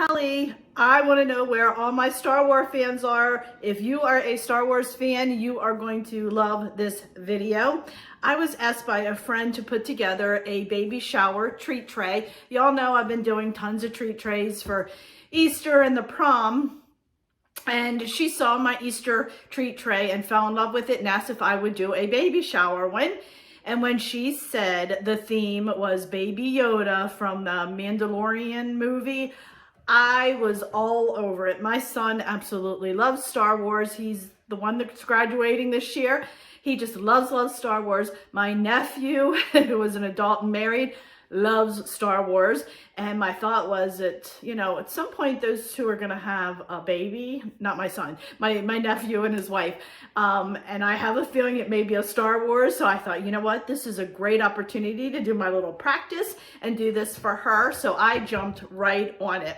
Kelly. I want to know where all my Star Wars fans are. If you are a Star Wars fan, you are going to love this video. I was asked by a friend to put together a baby shower treat tray. Y'all know I've been doing tons of treat trays for Easter and the prom. And she saw my Easter treat tray and fell in love with it and asked if I would do a baby shower one. And when she said the theme was Baby Yoda from the Mandalorian movie, I was all over it. My son absolutely loves Star Wars. He's the one that's graduating this year. He just loves Star Wars. My nephew, who is an adult and married, loves Star Wars. And my thought was that, you know, at some point those two are going to have a baby. Not my son, my nephew and his wife. And I have a feeling it may be a Star Wars. So I thought, you know what, this is a great opportunity to do my little practice and do this for her. So I jumped right on it.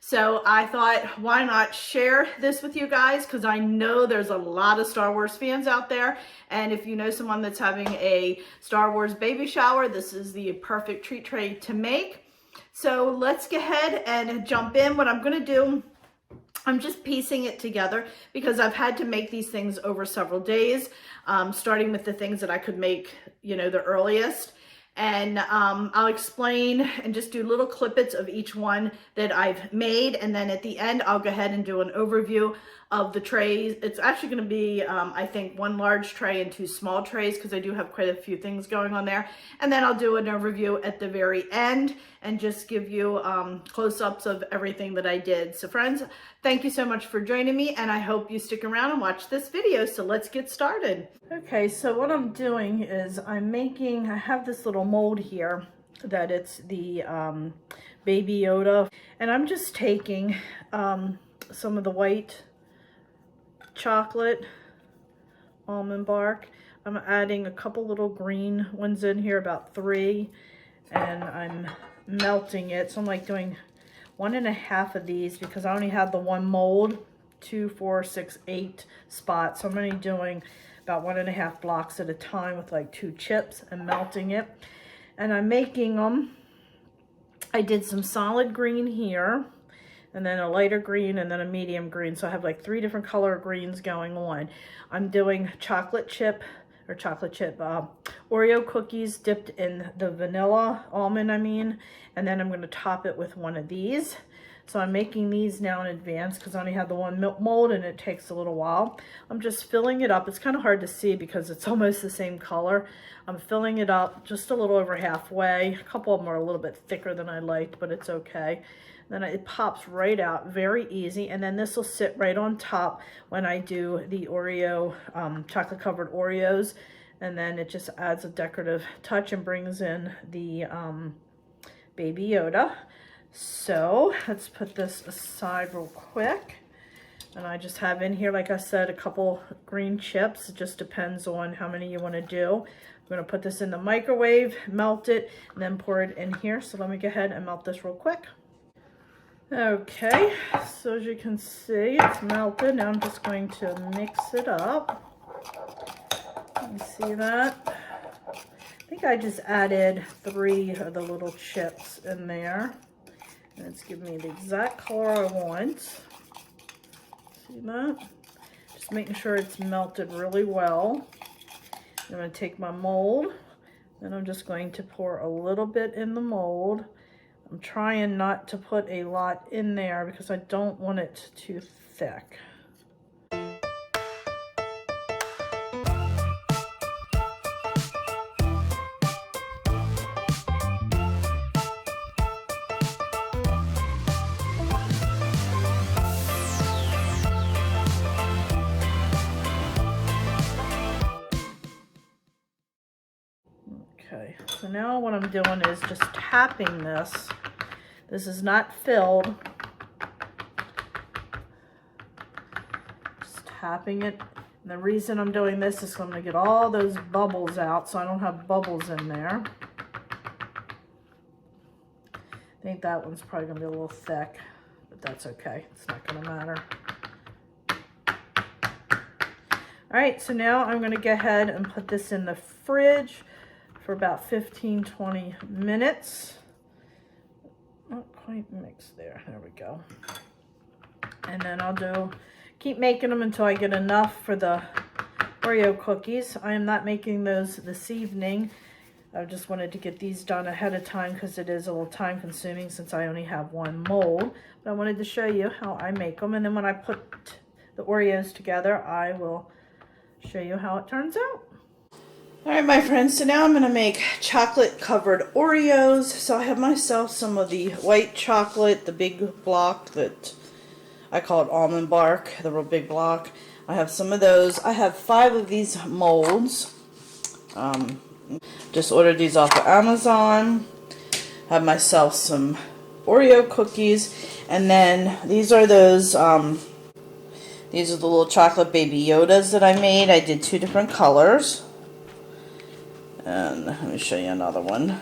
So I thought, why not share this with you guys? Because I know there's a lot of Star Wars fans out there. And if you know someone that's having a Star Wars baby shower, this is the perfect treat tray to make. So let's go ahead and jump in. What I'm going to do, I'm just piecing it together because I've had to make these things over several days, starting with the things that I could make, you know, the earliest. And I'll explain and just do little clippets of each one that I've made. And then at the end, I'll go ahead and do an overview of the trays. It's actually going to be, I think, one large tray and two small trays because I do have quite a few things going on there. And then I'll do an overview at the very end and just give you close-ups of everything that I did. So friends, thank you so much for joining me, and I hope you stick around and watch this video. So let's get started. Okay, so what I'm doing is I have this little mold here that it's the Baby Yoda, and I'm just taking some of the white chocolate almond bark. I'm adding a couple little green ones in here, about 3, and I'm melting it. So I'm like doing 1.5 of these because I only have the one mold, 2, 4, 6, 8 spots. So I'm only doing about 1.5 blocks at a time with like 2 chips and melting it. And I'm making them. I did some solid green here, and then a lighter green, and then a medium green. So I have like 3 different color greens going on. I'm doing chocolate chip Oreo cookies dipped in the vanilla almond, and then I'm going to top it with one of these. So I'm making these now in advance because I only have the one mold and it takes a little while. I'm just filling it up. It's kind of hard to see because it's almost the same color. I'm filling it up just a little over halfway. A couple of them are a little bit thicker than I liked, but it's okay. Then it pops right out, very easy. And then this will sit right on top when I do the Oreo, chocolate covered Oreos. And then it just adds a decorative touch and brings in the Baby Yoda. So let's put this aside real quick. And I just have in here, like I said, a couple green chips. It just depends on how many you want to do. I'm going to put this in the microwave, melt it, and then pour it in here. So let me go ahead and melt this real quick. Okay, so as you can see, it's melted. Now I'm just going to mix it up. You see that? I think I just added 3 of the little chips in there. And it's giving me the exact color I want. See that? Just making sure it's melted really well. I'm going to take my mold, and I'm just going to pour a little bit in the mold. I'm trying not to put a lot in there because I don't want it too thick. Okay, so now what I'm doing is just tapping this. This is not filled. Just tapping it. And the reason I'm doing this is I'm going to get all those bubbles out so I don't have bubbles in there. I think that one's probably going to be a little thick, but that's okay. It's not going to matter. All right, so now I'm going to go ahead and put this in the fridge for about 15-20 minutes. not quite mixed there. There we go. And then I'll keep making them until I get enough for the Oreo cookies. I am not making those this evening. I just wanted to get these done ahead of time because it is a little time consuming since I only have one mold. But I wanted to show you how I make them, and then when I put the Oreos together, I will show you how it turns out. All right, my friends, so now I'm going to make chocolate covered Oreos. So I have myself some of the white chocolate, the big block that I call it almond bark, the real big block. I have some of those. I have 5 of these molds. Just ordered these off of Amazon. Have myself some Oreo cookies, and then these are those. These are the little chocolate baby Yodas that I made. I did 2 different colors, and let me show you another one.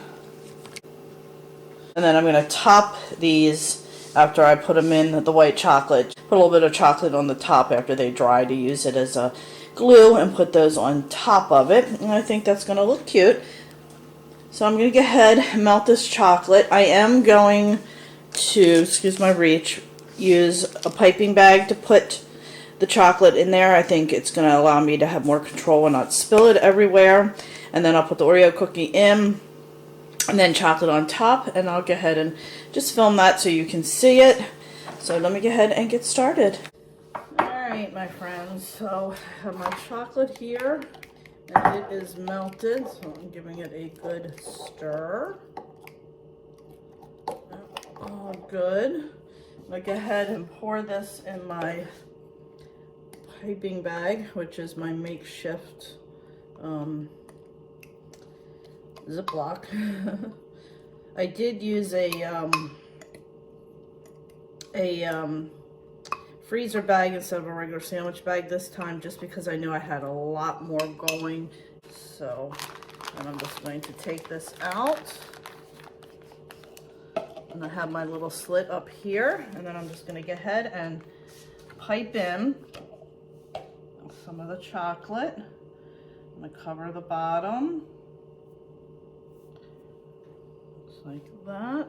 And then I'm going to top these after I put them in the white chocolate. Put a little bit of chocolate on the top after they dry to use it as a glue, and put those on top of it, and I think that's going to look cute. So I'm going to go ahead and melt this chocolate. I am going to, excuse my reach, use a piping bag to put the chocolate in there. I think it's going to allow me to have more control and not spill it everywhere. And then I'll put the Oreo cookie in, and then chocolate on top, and I'll go ahead and just film that so you can see it. So let me go ahead and get started. Alright, my friends, so I have my chocolate here, and it is melted, so I'm giving it a good stir. Oh, good. I'm going to go ahead and pour this in my piping bag, which is my makeshift Ziploc. I did use a freezer bag instead of a regular sandwich bag this time, just because I knew I had a lot more going. So, and I'm just going to take this out, and I have my little slit up here, and then I'm just going to go ahead and pipe in some of the chocolate. I'm going to cover the bottom just like that.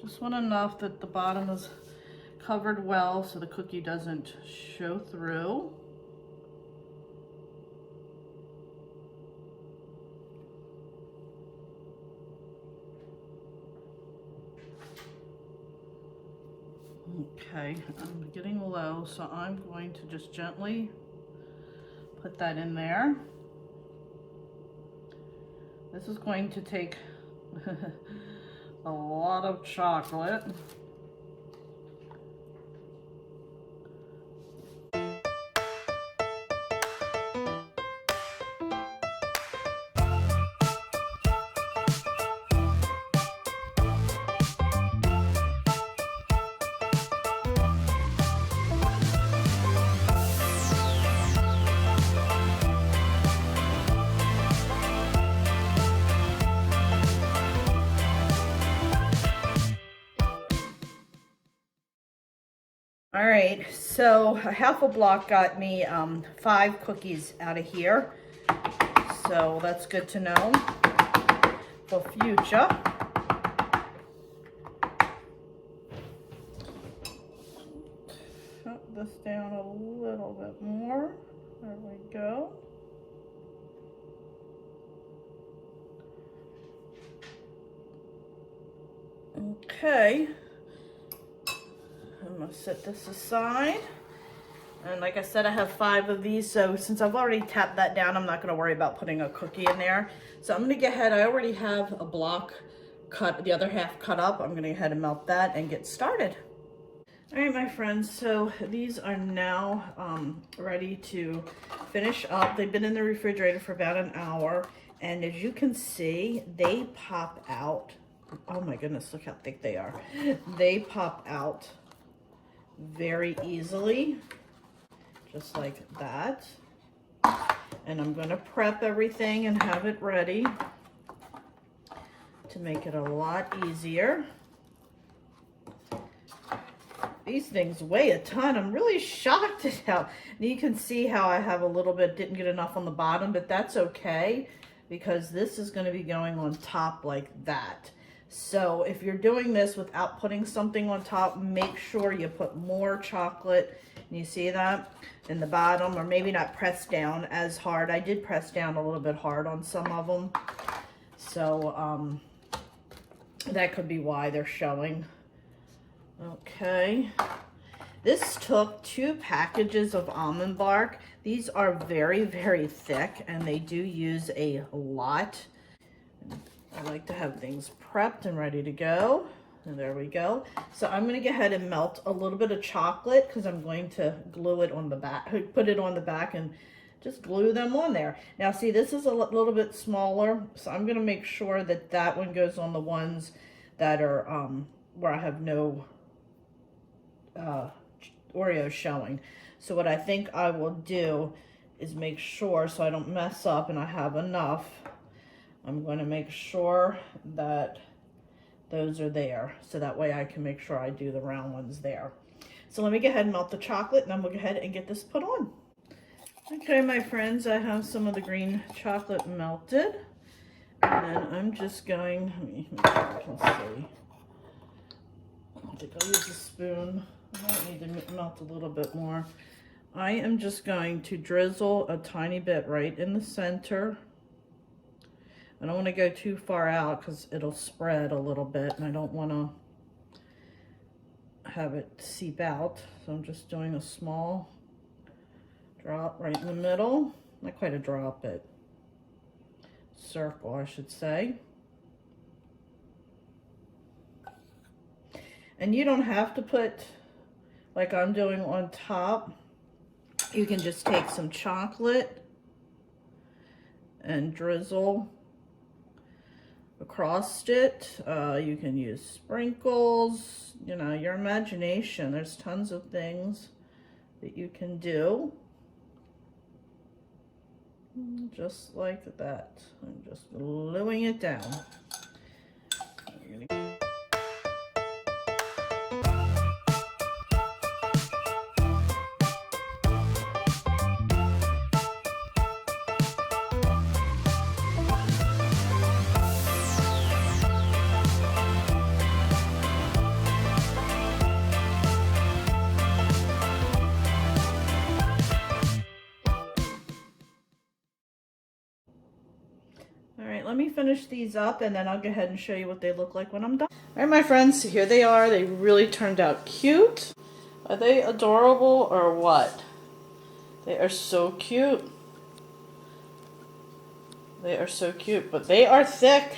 Just want enough that the bottom is covered well so the cookie doesn't show through. Okay, I'm getting low, so I'm going to just gently put that in there. This is going to take a lot of chocolate. All right, so a half a block got me 5 cookies out of here. So that's good to know for future. Cut this down a little bit more. There we go. Okay. I'm going to set this aside. And like I said, I have 5 of these, so since I've already tapped that down, I'm not going to worry about putting a cookie in there. So I'm going to go ahead, I already have a block cut, the other half cut up. I'm going to go ahead and melt that and get started. All right, my friends, so these are now ready to finish up. They've been in the refrigerator for about an hour, and as you can see, they pop out. Oh my goodness, look how thick they are. They pop out very easily, just like that. And I'm going to prep everything and have it ready to make it a lot easier. These things weigh a ton. I'm really shocked at how, you can see how I have a little bit, didn't get enough on the bottom, but that's okay because this is going to be going on top like that. So if you're doing this without putting something on top, make sure you put more chocolate. You see that in the bottom, or maybe not press down as hard. I did press down a little bit hard on some of them. So that could be why they're showing. Okay. This took 2 packages of almond bark. These are very, very thick, and they do use a lot. I like to have things prepped and ready to go. And there we go. So I'm going to go ahead and melt a little bit of chocolate because I'm going to glue it on the back, put it on the back and just glue them on there. Now see, this is a little bit smaller, so I'm going to make sure that that one goes on the ones that are where I have no Oreos showing. So what I think I will do is make sure, so I don't mess up and I have enough, I'm going to make sure that those are there, so that way I can make sure I do the round ones there. So let me go ahead and melt the chocolate, and then we'll go ahead and get this put on. Okay, my friends, I have some of the green chocolate melted, and then I'm just going, let me make sure I can see. I think I'll use a spoon. I might need to melt a little bit more. I am just going to drizzle a tiny bit right in the center. I don't want to go too far out because it'll spread a little bit, and I don't want to have it seep out. So I'm just doing a small drop right in the middle. Not quite a drop, but circle, I should say. And you don't have to put, like I'm doing on top. You can just take some chocolate and drizzle across it. You can use sprinkles, you know, your imagination. There's tons of things that you can do. Just like that. I'm just gluing it down. Let me finish these up, and then I'll go ahead and show you what they look like when I'm done. All right, my friends, so here they are. They really turned out cute. Are they adorable or what? They are so cute. They are so cute, but they are thick.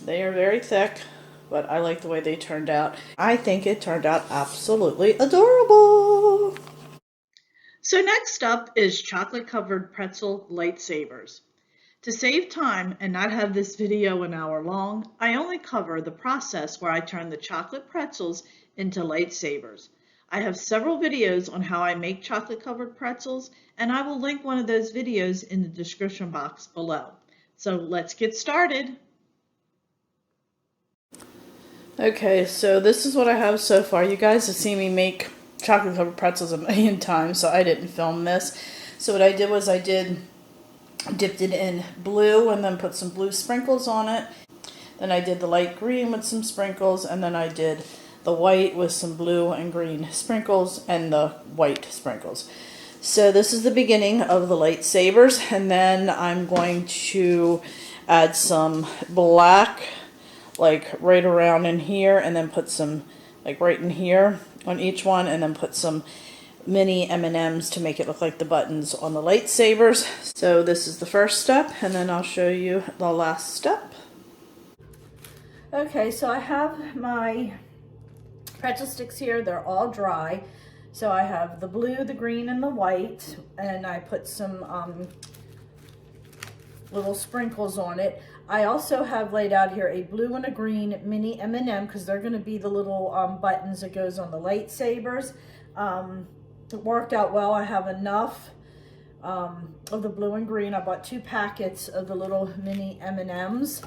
They are very thick, but I like the way they turned out. I think it turned out absolutely adorable. So next up is chocolate-covered pretzel lightsabers. To save time and not have this video an hour long, I only cover the process where I turn the chocolate pretzels into lightsabers. I have several videos on how I make chocolate-covered pretzels, and I will link one of those videos in the description box below. So let's get started. Okay, so this is what I have so far. You guys have seen me make chocolate-covered pretzels a million times, so I didn't film this. So what I did was dipped it in blue and then put some blue sprinkles on it. Then I did the light green with some sprinkles, and then I did the white with some blue and green sprinkles and the white sprinkles. So this is the beginning of the lightsabers, and then I'm going to add some black like right around in here, and then put some like right in here on each one, and then put some mini M&Ms to make it look like the buttons on the lightsabers. So this is the first step, and then I'll show you the last step. Okay, so I have my pretzel sticks here. They're all dry. So I have the blue, the green, and the white, and I put some little sprinkles on it. I also have laid out here a blue and a green mini M&M because they're going to be the little buttons that goes on the lightsabers. It worked out well. I have enough of the blue and green. I bought 2 packets of the little mini M&Ms,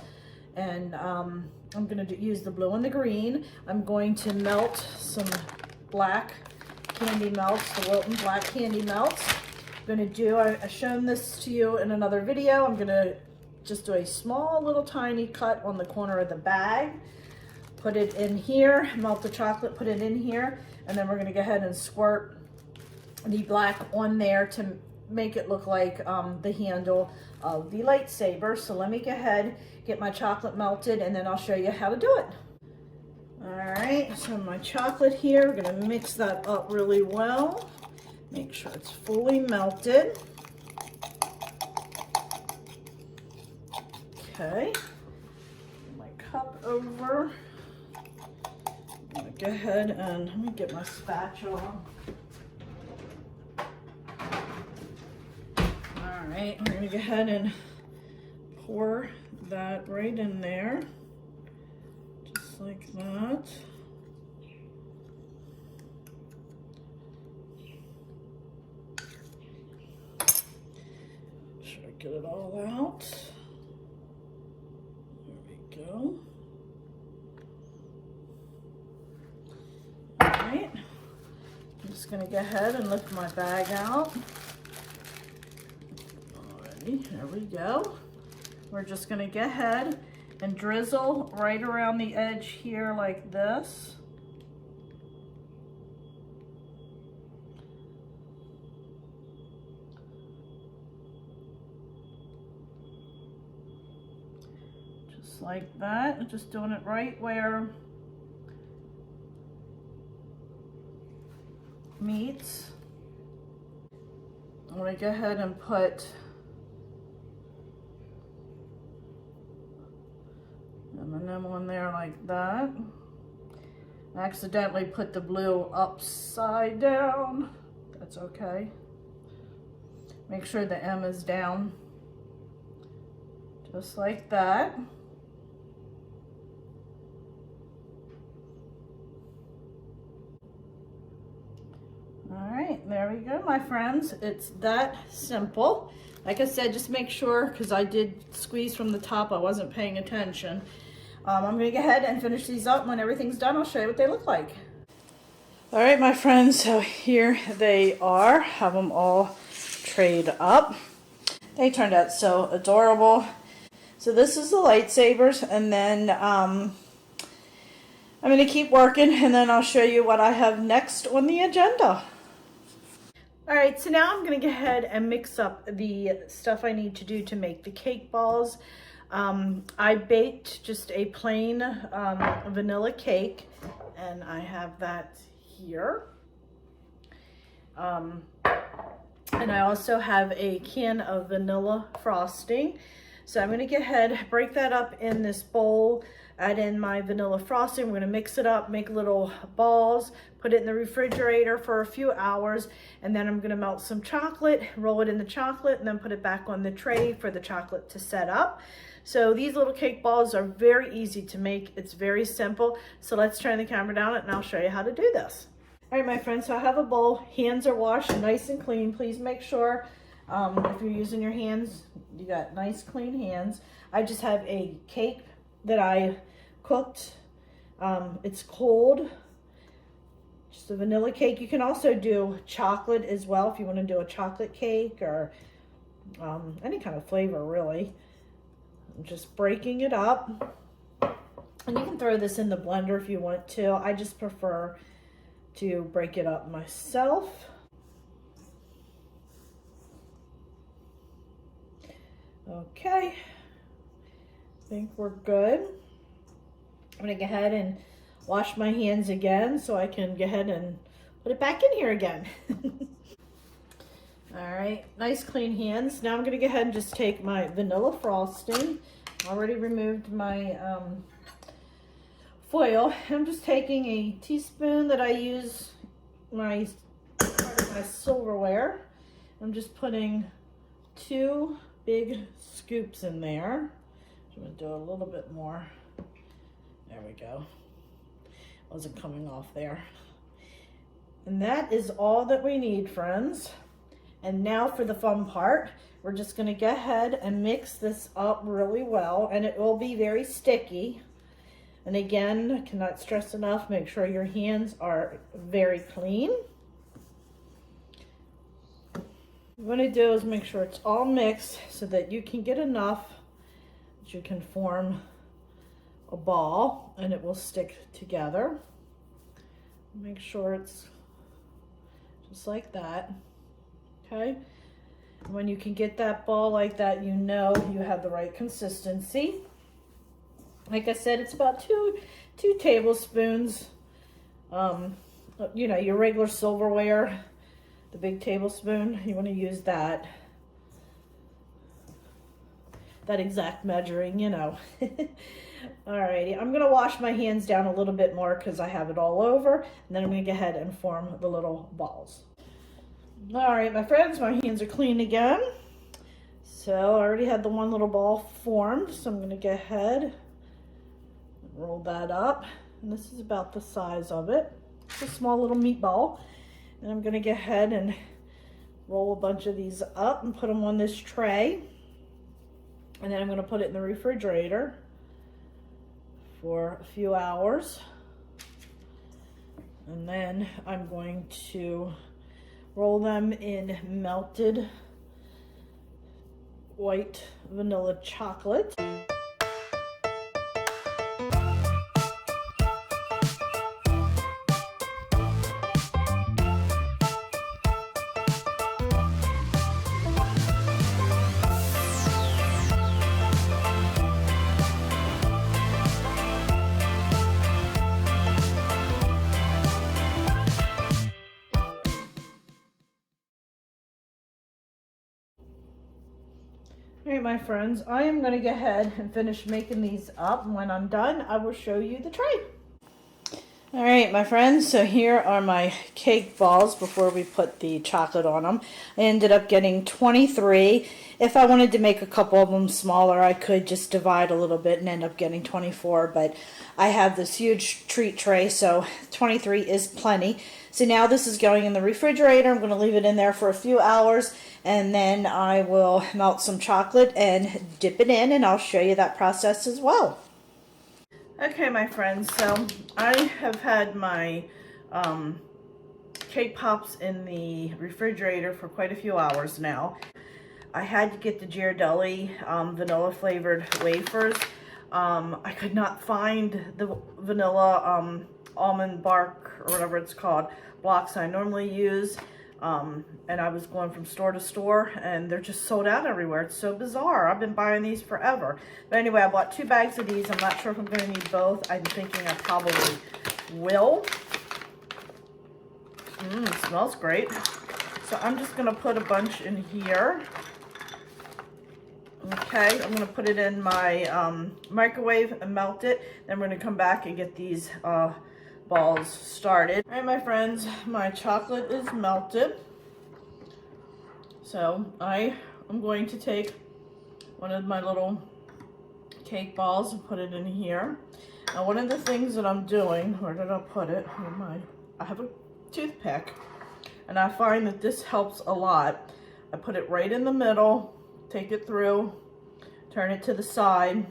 and I'm going to use the blue and the green. I'm going to melt some black candy melts, the Wilton black candy melts, I'm gonna do, I've shown this to you in another video. I'm gonna just do a small little tiny cut on the corner of the bag. Put it in here, melt the chocolate, put it in here, and then we're gonna go ahead and squirt the black on there to make it look like the handle of the lightsaber. So let me go ahead, get my chocolate melted, and then I'll show you how to do it. All right, so my chocolate here, we're gonna mix that up really well. Make sure it's fully melted. Okay, my cup over. I'm gonna go ahead and let me get my spatula. All right, we're gonna go ahead and pour that right in there, just like that. Make sure I get it all out. There we go. All right, I'm just gonna go ahead and lift my bag out. There we go. We're just gonna go ahead and drizzle right around the edge here like this. Just like that, just doing it right where it meets. I'm gonna go ahead and put M&M on there like that. I accidentally put the blue upside down. That's okay. Make sure the M is down. Just like that. All right, there we go, my friends. It's that simple. Like I said, just make sure, because I did squeeze from the top, I wasn't paying attention. I'm gonna go ahead and finish these up. When everything's done, I'll show you what they look like. All right, my friends, so here they are. Have them all trayed up. They turned out so adorable. So this is the lightsabers, and then I'm gonna keep working, and then I'll show you what I have next on the agenda. All right, so now I'm gonna go ahead and mix up the stuff I need to do to make the cake balls. I baked just a plain vanilla cake, and I have that here. And I also have a can of vanilla frosting. So I'm gonna go ahead, break that up in this bowl, add in my vanilla frosting. We're gonna mix it up, make little balls, put it in the refrigerator for a few hours, and then I'm gonna melt some chocolate, roll it in the chocolate, and then put it back on the tray for the chocolate to set up. So these little cake balls are very easy to make. It's very simple. So let's turn the camera down and I'll show you how to do this. All right, my friends, so I have a bowl. Hands are washed nice and clean. Please make sure if you're using your hands, you got nice clean hands. I just have a cake that I cooked. It's cold. Just a vanilla cake. You can also do chocolate as well if you want to do a chocolate cake or any kind of flavor, really. I'm just breaking it up. And you can throw this in the blender if you want to. I just prefer to break it up myself. Okay, I think we're good. I'm gonna go ahead and wash my hands again so I can go ahead and put it back in here again. All right, nice clean hands. Now I'm gonna go ahead and just take my vanilla frosting. Already removed my foil. I'm just taking a teaspoon that I use part of my silverware. I'm just putting 2 big scoops in there. I'm gonna do a little bit more. There we go. Wasn't coming off there. And that is all that we need, friends. And now for the fun part, we're just gonna go ahead and mix this up really well, and it will be very sticky. And again, I cannot stress enough, make sure your hands are very clean. What I do is make sure it's all mixed so that you can get enough that you can form a ball and it will stick together. Make sure it's just like that, okay? And when you can get that ball like that, you know you have the right consistency. Like I said, it's about two tablespoons. You know, your regular silverware, the big tablespoon, you want to use that exact measuring, you know. Alrighty, I'm gonna wash my hands down a little bit more because I have it all over, and then I'm gonna go ahead and form the little balls. Alright, my friends, my hands are clean again. So I already had the one little ball formed, so I'm gonna go ahead and roll that up. And this is about the size of it. It's a small little meatball. And I'm gonna go ahead and roll a bunch of these up and put them on this tray. And then I'm gonna put it in the refrigerator for a few hours. And then I'm going to roll them in melted white vanilla chocolate. All right, my friends, I am going to go ahead and finish making these up. And when I'm done, I will show you the tray. All right, my friends, so here are my cake balls before we put the chocolate on them. I ended up getting 23. If I wanted to make a couple of them smaller, I could just divide a little bit and end up getting 24, but I have this huge treat tray, so 23 is plenty. So now this is going in the refrigerator. I'm going to leave it in there for a few hours, and then I will melt some chocolate and dip it in, and I'll show you that process as well. Okay, my friends, so I have had my cake pops in the refrigerator for quite a few hours now. I had to get the Ghirardelli vanilla flavored wafers. I could not find the vanilla almond bark or whatever it's called blocks I normally use. And I was going from store to store, and they're just sold out everywhere. It's so bizarre. I've been buying these forever. But anyway, I bought 2 bags of these. I'm not sure if I'm going to need both. I'm thinking I probably will. It smells great. So I'm just going to put a bunch in here. Okay, I'm going to put it in my microwave and melt it. Then we're going to come back and get these balls started. All right, my friends, my chocolate is melted. So I am going to take one of my little cake balls and put it in here. Now, one of the things that I'm doing, where did I put it? I have a toothpick, and I find that this helps a lot. I put it right in the middle, take it through, turn it to the side,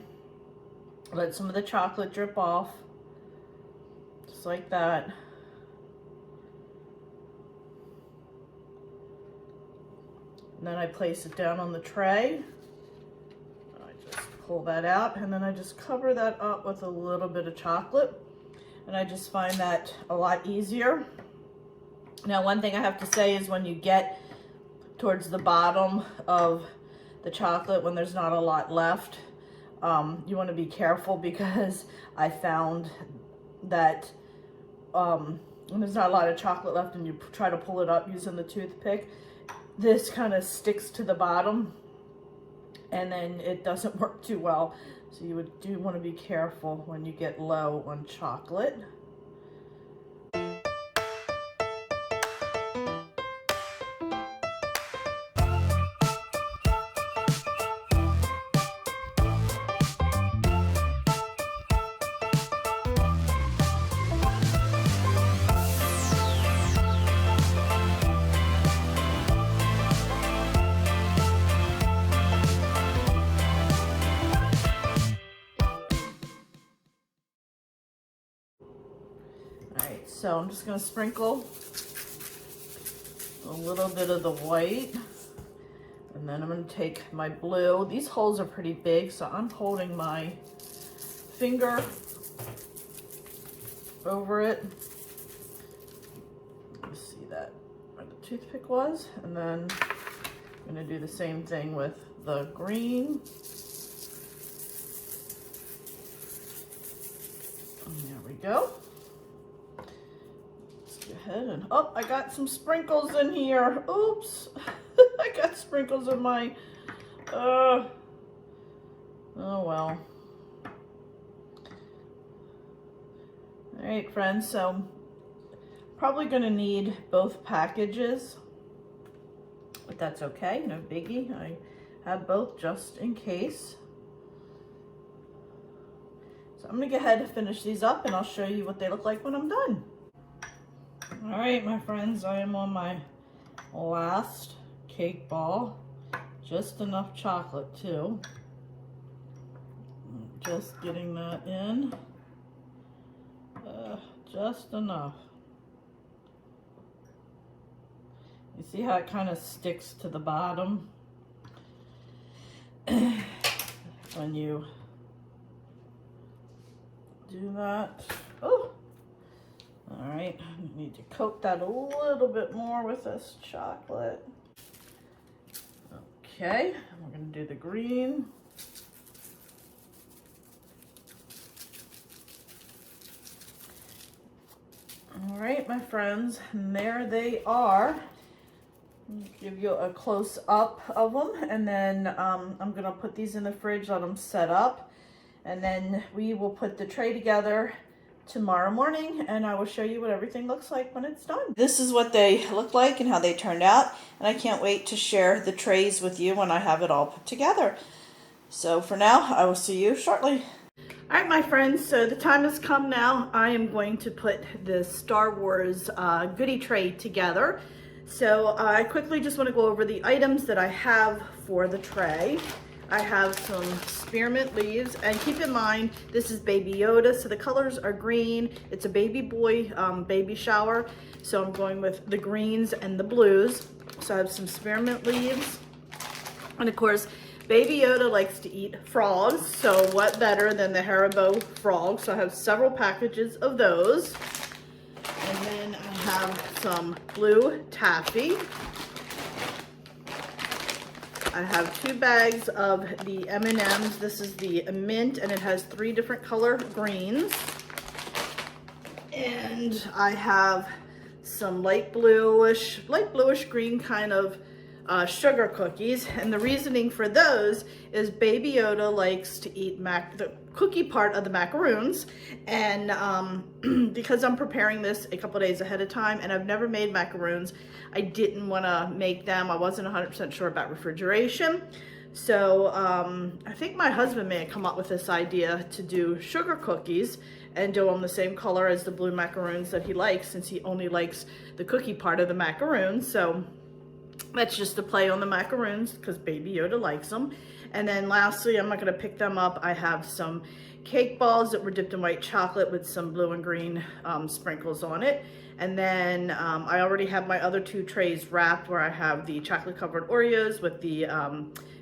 let some of the chocolate drip off, just like that. And then I place it down on the tray. I just pull that out, and then I just cover that up with a little bit of chocolate. And I just find that a lot easier. Now, one thing I have to say is when you get towards the bottom of the chocolate, when there's not a lot left, you want to be careful, because I found that when there's not a lot of chocolate left and you try to pull it up using the toothpick, this kind of sticks to the bottom, and then it doesn't work too well. So you do want to be careful when you get low on chocolate. So I'm just going to sprinkle a little bit of the white And then I'm going to take my blue. These holes are pretty big, so I'm holding my finger over it. You see that where the toothpick was. And then I'm going to do the same thing with the green. And there we go. Let's go ahead and, oh, I got some sprinkles in here. Oops. I got sprinkles in my, oh well. All right, friends, so probably gonna need both packages, but that's okay, no biggie. I have both just in case. So I'm gonna go ahead and finish these up and I'll show you what they look like when I'm done. All right, my friends, I am on my last cake ball. Just enough chocolate too. Just getting that in. Just enough. You see how it kind of sticks to the bottom when you do that. Oh, all right. I need to coat that a little bit more with this chocolate. Okay, we're going to do the green. All right, my friends, and there they are. I'll give you a close up of them, and then I'm going to put these in the fridge, let them set up, and then we will put the tray together tomorrow morning, and I will show you what everything looks like when it's done. This is what they look like and how they turned out, and I can't wait to share the trays with you when I have it all put together. So for now, I will see you shortly. All right, my friends, so the time has come now. I am going to put the Star Wars goodie tray together. So I quickly just want to go over the items that I have for the tray. I have some spearmint leaves, and keep in mind, this is Baby Yoda, so the colors are green. It's a baby boy baby shower, so I'm going with the greens and the blues. So I have some spearmint leaves, and of course, Baby Yoda likes to eat frogs, so what better than the Haribo frog? So I have several packages of those, and then I have some blue taffy. I have 2 bags of the M&Ms. This is the mint, and it has 3 different color greens. And I have some light bluish green kind of sugar cookies. And the reasoning for those is Baby Yoda likes to eat the cookie part of the macaroons. And because I'm preparing this a couple days ahead of time, and I've never made macaroons, I didn't want to make them. I wasn't 100% sure about refrigeration. So I think my husband may have come up with this idea to do sugar cookies and do them the same color as the blue macaroons that he likes, since he only likes the cookie part of the macaroons. So that's just a play on the macaroons because Baby Yoda likes them. And then lastly, I'm not going to pick them up. I have some cake balls that were dipped in white chocolate with some blue and green sprinkles on it. And then I already have my other 2 trays wrapped, where I have the chocolate covered Oreos with the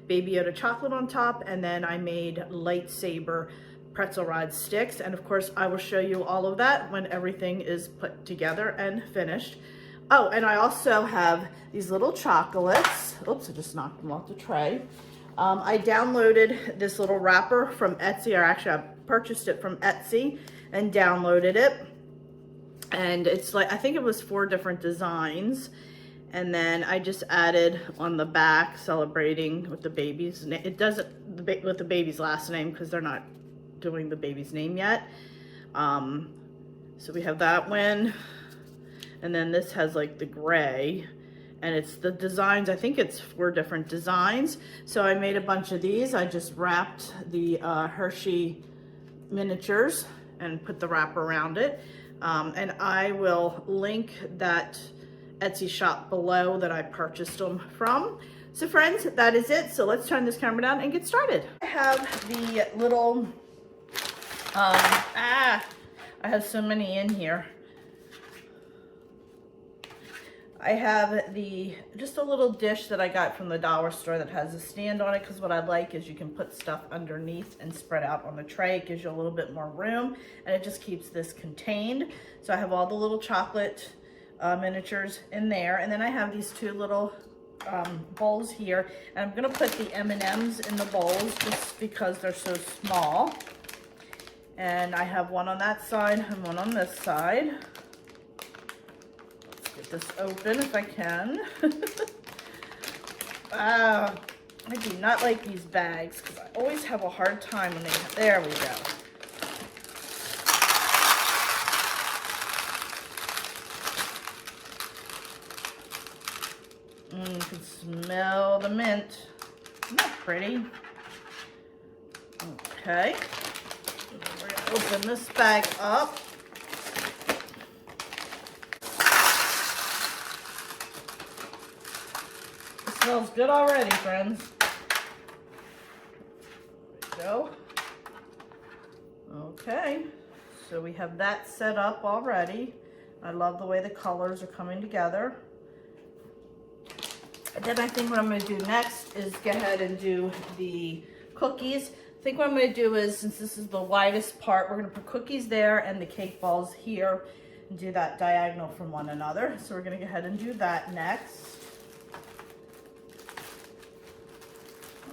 Baby Yoda chocolate on top. And then I made Lightsaber pretzel rod sticks. And of course, I will show you all of that when everything is put together and finished. Oh, and I also have these little chocolates. Oops, I just knocked them off the tray. I downloaded this little wrapper from Etsy, or actually I purchased it from Etsy and downloaded it. And it's like, I think it was 4 different designs. And then I just added on the back, celebrating with the baby's name. It doesn't, with the baby's last name, because they're not doing the baby's name yet. So we have that one. And then this has like the gray, and it's the designs, I think it's 4 different designs. So I made a bunch of these. I just wrapped the Hershey miniatures and put the wrap around it. And I will link that Etsy shop below that I purchased them from. So friends, that is it. So let's turn this camera down and get started. I have the little, I have so many in here. I have just a little dish that I got from the dollar store that has a stand on it, because what I like is you can put stuff underneath and spread out on the tray. It gives you a little bit more room, and it just keeps this contained. So I have all the little chocolate miniatures in there, and then I have these two little bowls here, and I'm gonna put the M&Ms in the bowls just because they're so small. And I have one on that side and one on this side. Get this open if I can. I do not like these bags because I always have a hard time when there we go. You can smell the mint. Isn't that pretty? Okay. We're gonna open this bag up. Smells good already, friends. There we go. Okay, so we have that set up already. I love the way the colors are coming together. And then I think what I'm going to do next is go ahead and do the cookies. I think what I'm going to do is, since this is the widest part, we're going to put cookies there and the cake balls here and do that diagonal from one another. So we're going to go ahead and do that next.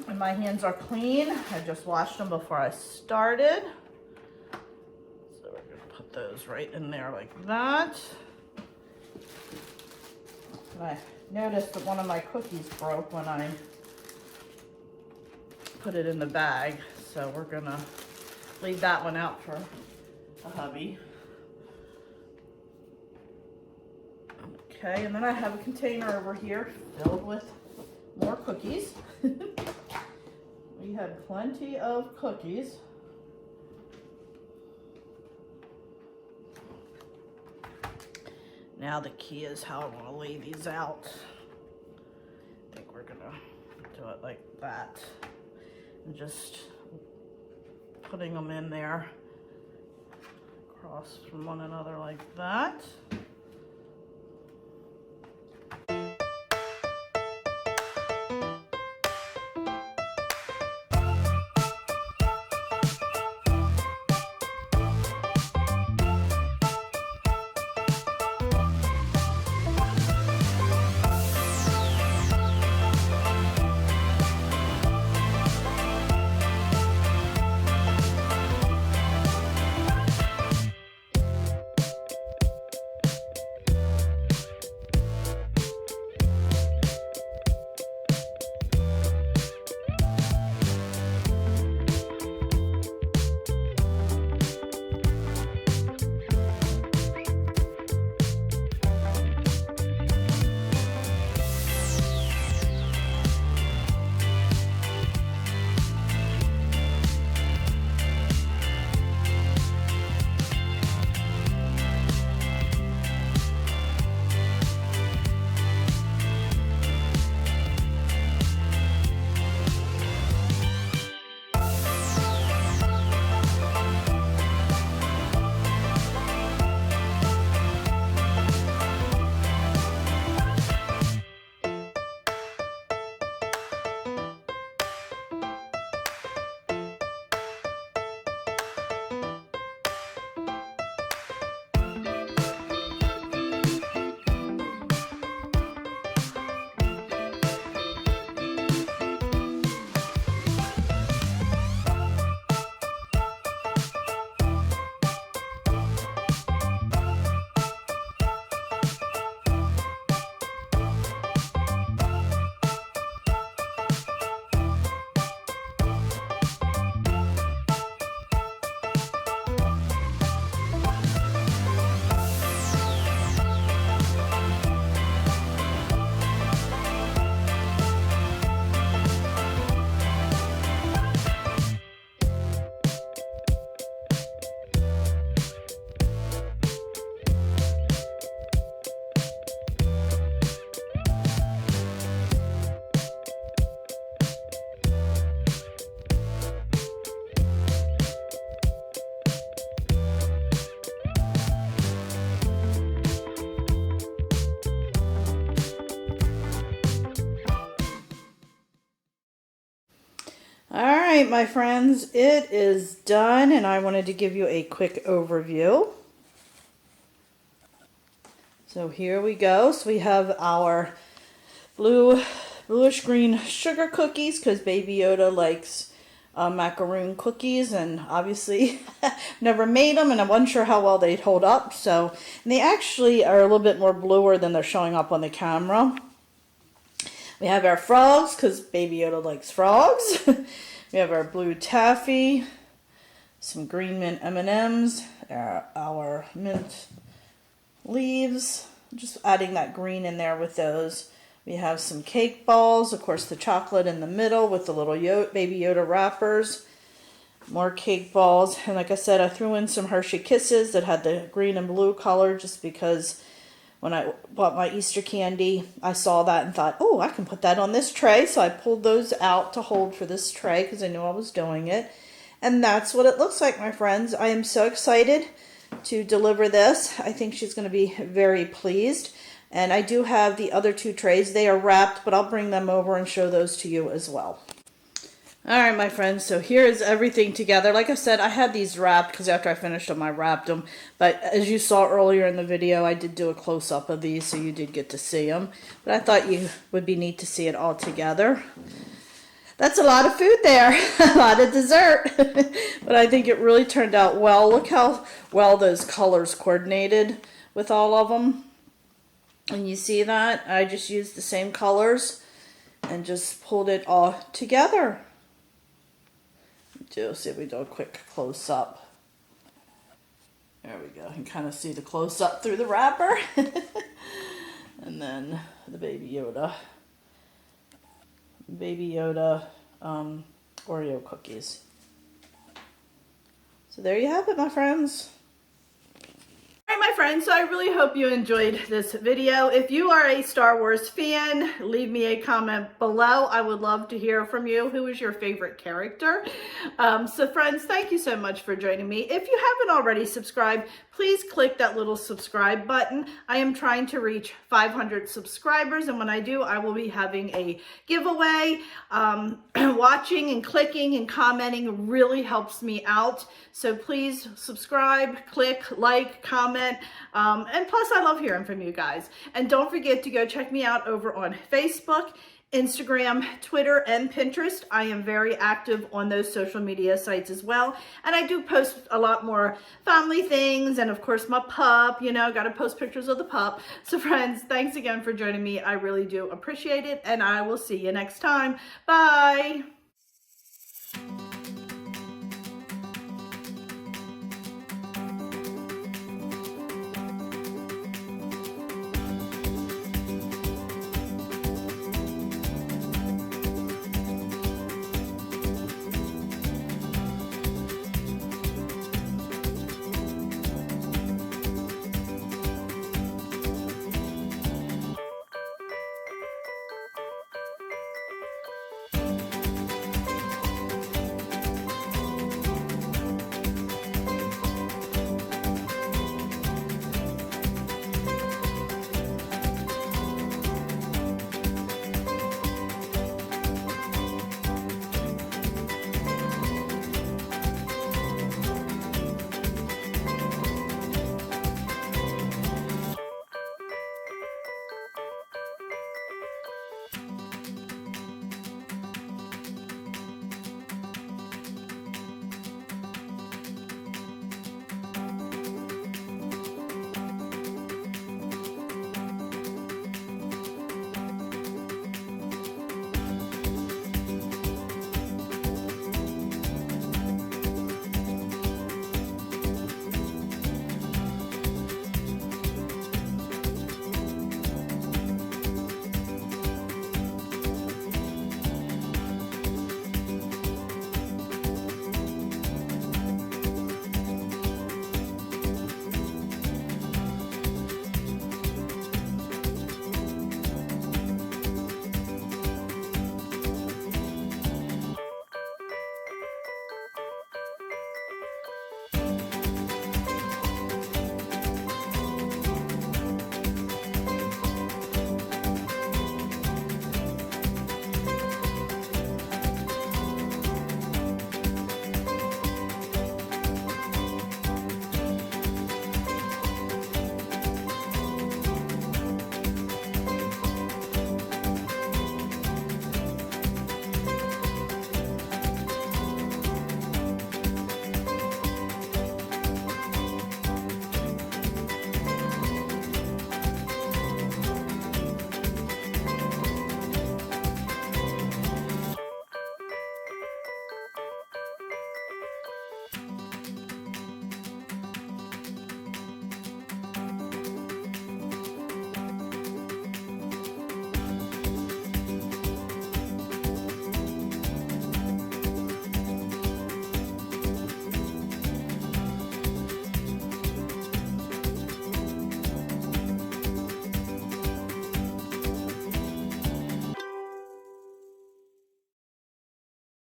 And my hands are clean. I just washed them before I started. So we're going to put those right in there like that. And I noticed that one of my cookies broke when I put it in the bag. So we're going to leave that one out for a hubby. Okay, and then I have a container over here filled with more cookies. We have plenty of cookies. Now the key is how I want to lay these out. I think we're gonna do it like that. And just putting them in there across from one another like that. All right, my friends, it is done, and I wanted to give you a quick overview. So here we go. So we have our bluish green sugar cookies because Baby Yoda likes macaroon cookies, and obviously never made them, and I'm unsure how well they'd hold up. So, and they actually are a little bit more bluer than they're showing up on the camera. We have our frogs because Baby Yoda likes frogs. We have our blue taffy, some green mint M&Ms, our mint leaves, just adding that green in there with those. We have some cake balls, of course the chocolate in the middle with the little Baby Yoda wrappers. More cake balls, and like I said, I threw in some Hershey Kisses that had the green and blue color just because when I bought my Easter candy, I saw that and thought, oh, I can put that on this tray. So I pulled those out to hold for this tray because I knew I was doing it. And that's what it looks like, my friends. I am so excited to deliver this. I think she's going to be very pleased. And I do have the other two trays. They are wrapped, but I'll bring them over and show those to you as well. All right, my friends, so here is everything together. Like I said, I had these wrapped because after I finished them, I wrapped them. But as you saw earlier in the video, I did do a close-up of these, so you did get to see them. But I thought you would be neat to see it all together. That's a lot of food there, a lot of dessert. But I think it really turned out well. Look how well those colors coordinated with all of them. And you see that? I just used the same colors and just pulled it all together. See if we do a quick close-up. There we go. You can kind of see the close-up through the wrapper. And then the Baby Yoda. Oreo cookies. So there you have it, my friends. Alright, my friends, so I really hope you enjoyed this video. If you are a Star Wars fan, leave me a comment below. I would love to hear from you. Who is your favorite character? So friends, thank you so much for joining me. If you haven't already subscribed, please click that little subscribe button. I am trying to reach 500 subscribers, and when I do, I will be having a giveaway. Watching and clicking and commenting really helps me out. So please subscribe, click, like, comment, and plus I love hearing from you guys. And don't forget to go check me out over on Facebook, Instagram, Twitter, and Pinterest. I am very active on those social media sites as well. And I do post a lot more family things, and of course my pup, you know, got to post pictures of the pup. So friends, thanks again for joining me. I really do appreciate it, and I will see you next time. Bye.